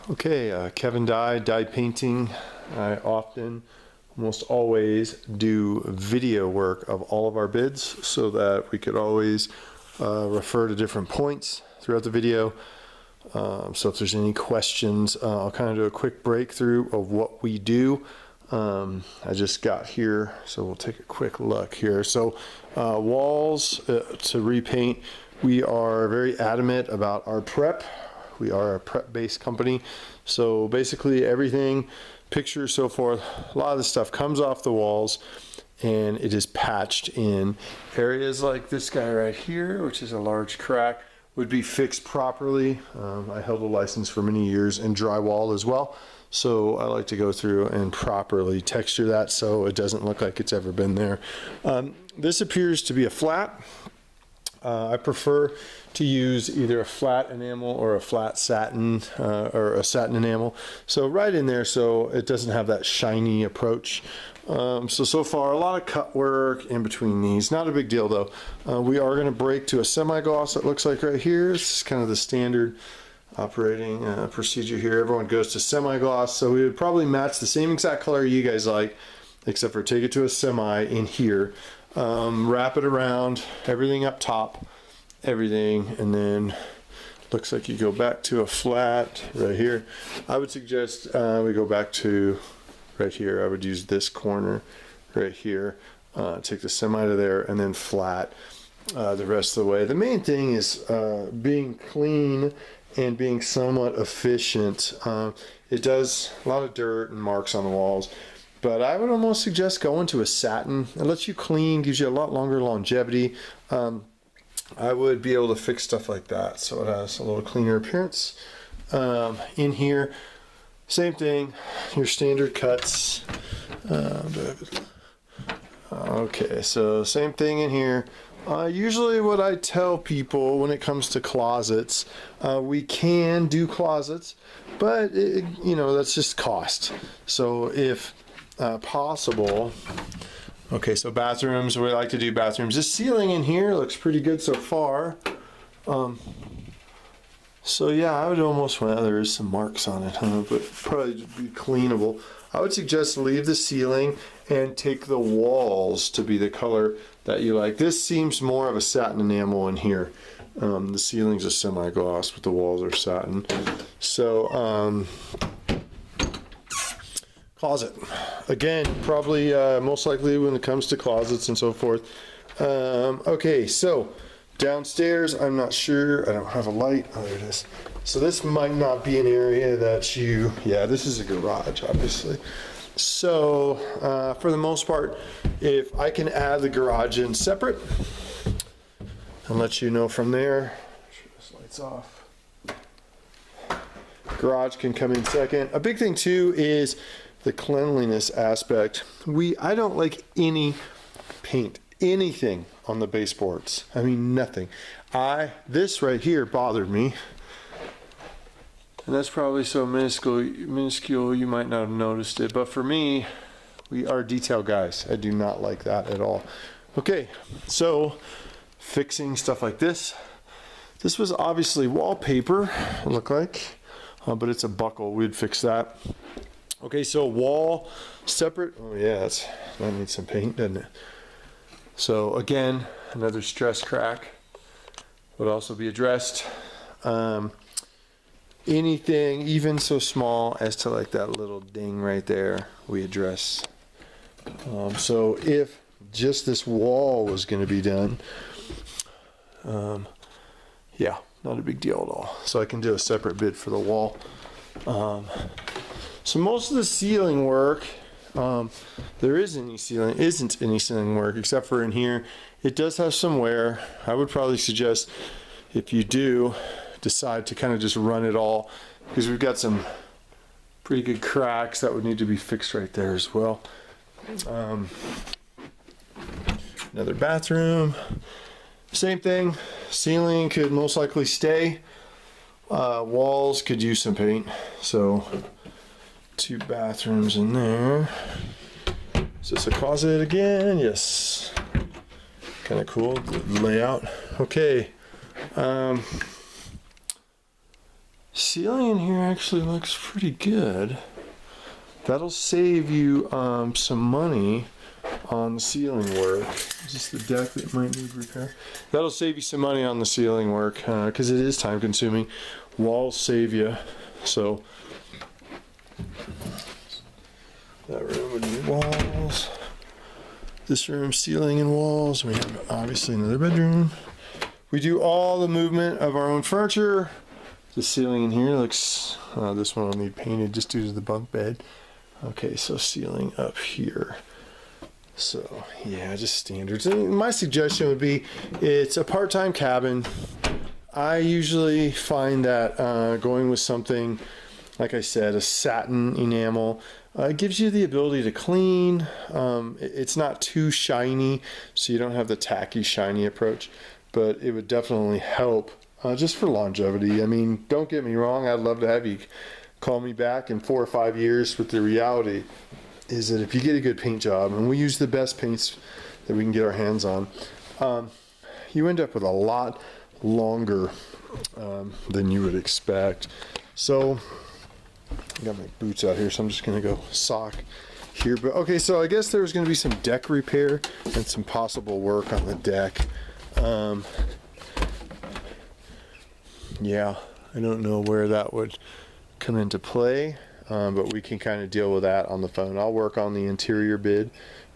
Okay, Kevin Dye Painting. I often, almost always, do video work of all of our bids so that we could always refer to different points throughout the video. So if there's any questions, I'll kind of do a quick breakthrough of what we do. I just got here, so we'll take a quick look here. So walls to repaint, we are very adamant about our prep. We are a prep-based company, so basically everything, pictures, so forth, a lot of the stuff comes off the walls and it is patched in. Areas like this guy right here, which is a large crack, would be fixed properly. I held a license for many years in drywall as well, so I like to go through and properly texture that so it doesn't look like it's ever been there. This appears to be a flat. I prefer to use either a flat enamel or a flat satin or a satin enamel. So right in there so it doesn't have that shiny approach. So far a lot of cut work in between these. Not a big deal though. We are going to break to a semi-gloss, it looks like right here. This is kind of the standard operating procedure here. Everyone goes to semi-gloss, so we would probably match the same exact color you guys like, except for take it to a semi in here. Wrap it around, everything up top, everything, and then looks like you go back to a flat right here. I would suggest we go back to right here. I would use this corner right here, take the semi to there, and then flat the rest of the way. The main thing is being clean and being somewhat efficient. It does a lot of dirt and marks on the walls, but I would almost suggest going to a satin. It lets you clean, gives you a lot longer longevity. I would be able to fix stuff like that so it has a little cleaner appearance. In here, same thing, your standard cuts. Okay, so same thing in here. Usually what I tell people when it comes to closets, we can do closets, but you know, that's just cost. So if possible, okay, so bathrooms, we like to do bathrooms. This ceiling in here looks pretty good so far. So yeah, I would almost, well, there is some marks on it, but probably be cleanable. I would suggest leave the ceiling and take the walls to be the color that you like. This seems more of a satin enamel in here. The ceiling's a semi-gloss, but the walls are satin. So, closet. Again, probably most likely when it comes to closets and so forth. Okay, so downstairs, I'm not sure. I don't have a light. Oh, there it is. So this might not be an area that you, yeah, this is a garage, obviously. So for the most part, if I can add the garage in separate, I'll let you know from there. Sure, this light's off. Garage can come in second. A big thing too is the cleanliness aspect. I don't like any paint, anything on the baseboards. I mean, nothing. This right here bothered me. And that's probably so minuscule you might not have noticed it. But for me, we are detail guys. I do not like that at all. Okay, so fixing stuff like this. This was obviously wallpaper, it looked like, but it's a buckle. We'd fix that. Okay, so wall separate. Oh yeah, that needs some paint, doesn't it? So again, another stress crack would also be addressed. Anything even so small as to like that little ding right there, we address. So if just this wall was going to be done, yeah, not a big deal at all. So I can do a separate bid for the wall. So most of the ceiling work, there isn't any ceiling work except for in here. It does have some wear. I would probably suggest, if you do decide to kind of just run it all, because we've got some pretty good cracks that would need to be fixed right there as well. Another bathroom, same thing. Ceiling could most likely stay. Walls could use some paint. So 2 bathrooms in there. Is this a closet again? Yes. Kind of cool, the layout. Okay. Ceiling in here actually looks pretty good. That'll save you some money on the ceiling work. Is this the deck that might need repair? That'll save you some money on the ceiling work because it is time consuming. Walls save you. So that room would need walls. This room, ceiling and walls. We have obviously another bedroom. We do all the movement of our own furniture. The ceiling in here looks, this one will need painted just due to the bunk bed. Okay, so ceiling up here. So yeah, just standards. And my suggestion would be, it's a part-time cabin. I usually find that going with something, like I said, a satin enamel, gives you the ability to clean. It's not too shiny, so you don't have the tacky, shiny approach, but it would definitely help just for longevity. I mean, don't get me wrong, I'd love to have you call me back in 4 or 5 years, but the reality is that if you get a good paint job, and we use the best paints that we can get our hands on, you end up with a lot longer than you would expect. So I got my boots out here, so I'm just gonna go sock here. But okay, so I guess there's gonna be some deck repair and some possible work on the deck. Yeah, I don't know where that would come into play, but we can kind of deal with that on the phone. I'll work on the interior bid,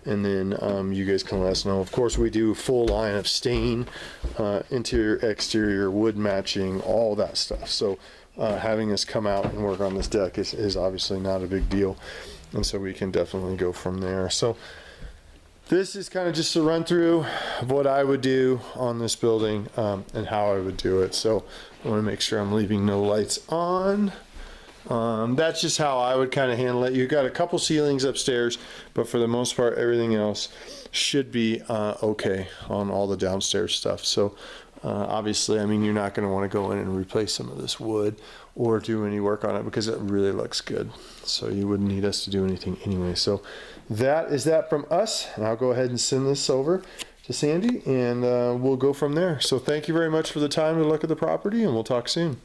and then you guys can let us know. Of course, we do full line of stain, interior, exterior, wood matching, all that stuff. So having us come out and work on this deck is obviously not a big deal, and so we can definitely go from there. So this is kind of just a run through of what I would do on this building and how I would do it. So I want to make sure I'm leaving no lights on. That's just how I would kind of handle it. You've got a couple ceilings upstairs, but for the most part, everything else should be okay on all the downstairs stuff. So obviously, I mean, you're not going to want to go in and replace some of this wood or do any work on it because it really looks good. So you wouldn't need us to do anything anyway. So that is that from us, and I'll go ahead and send this over to Sandy, and we'll go from there. So thank you very much for the time to look at the property, and we'll talk soon.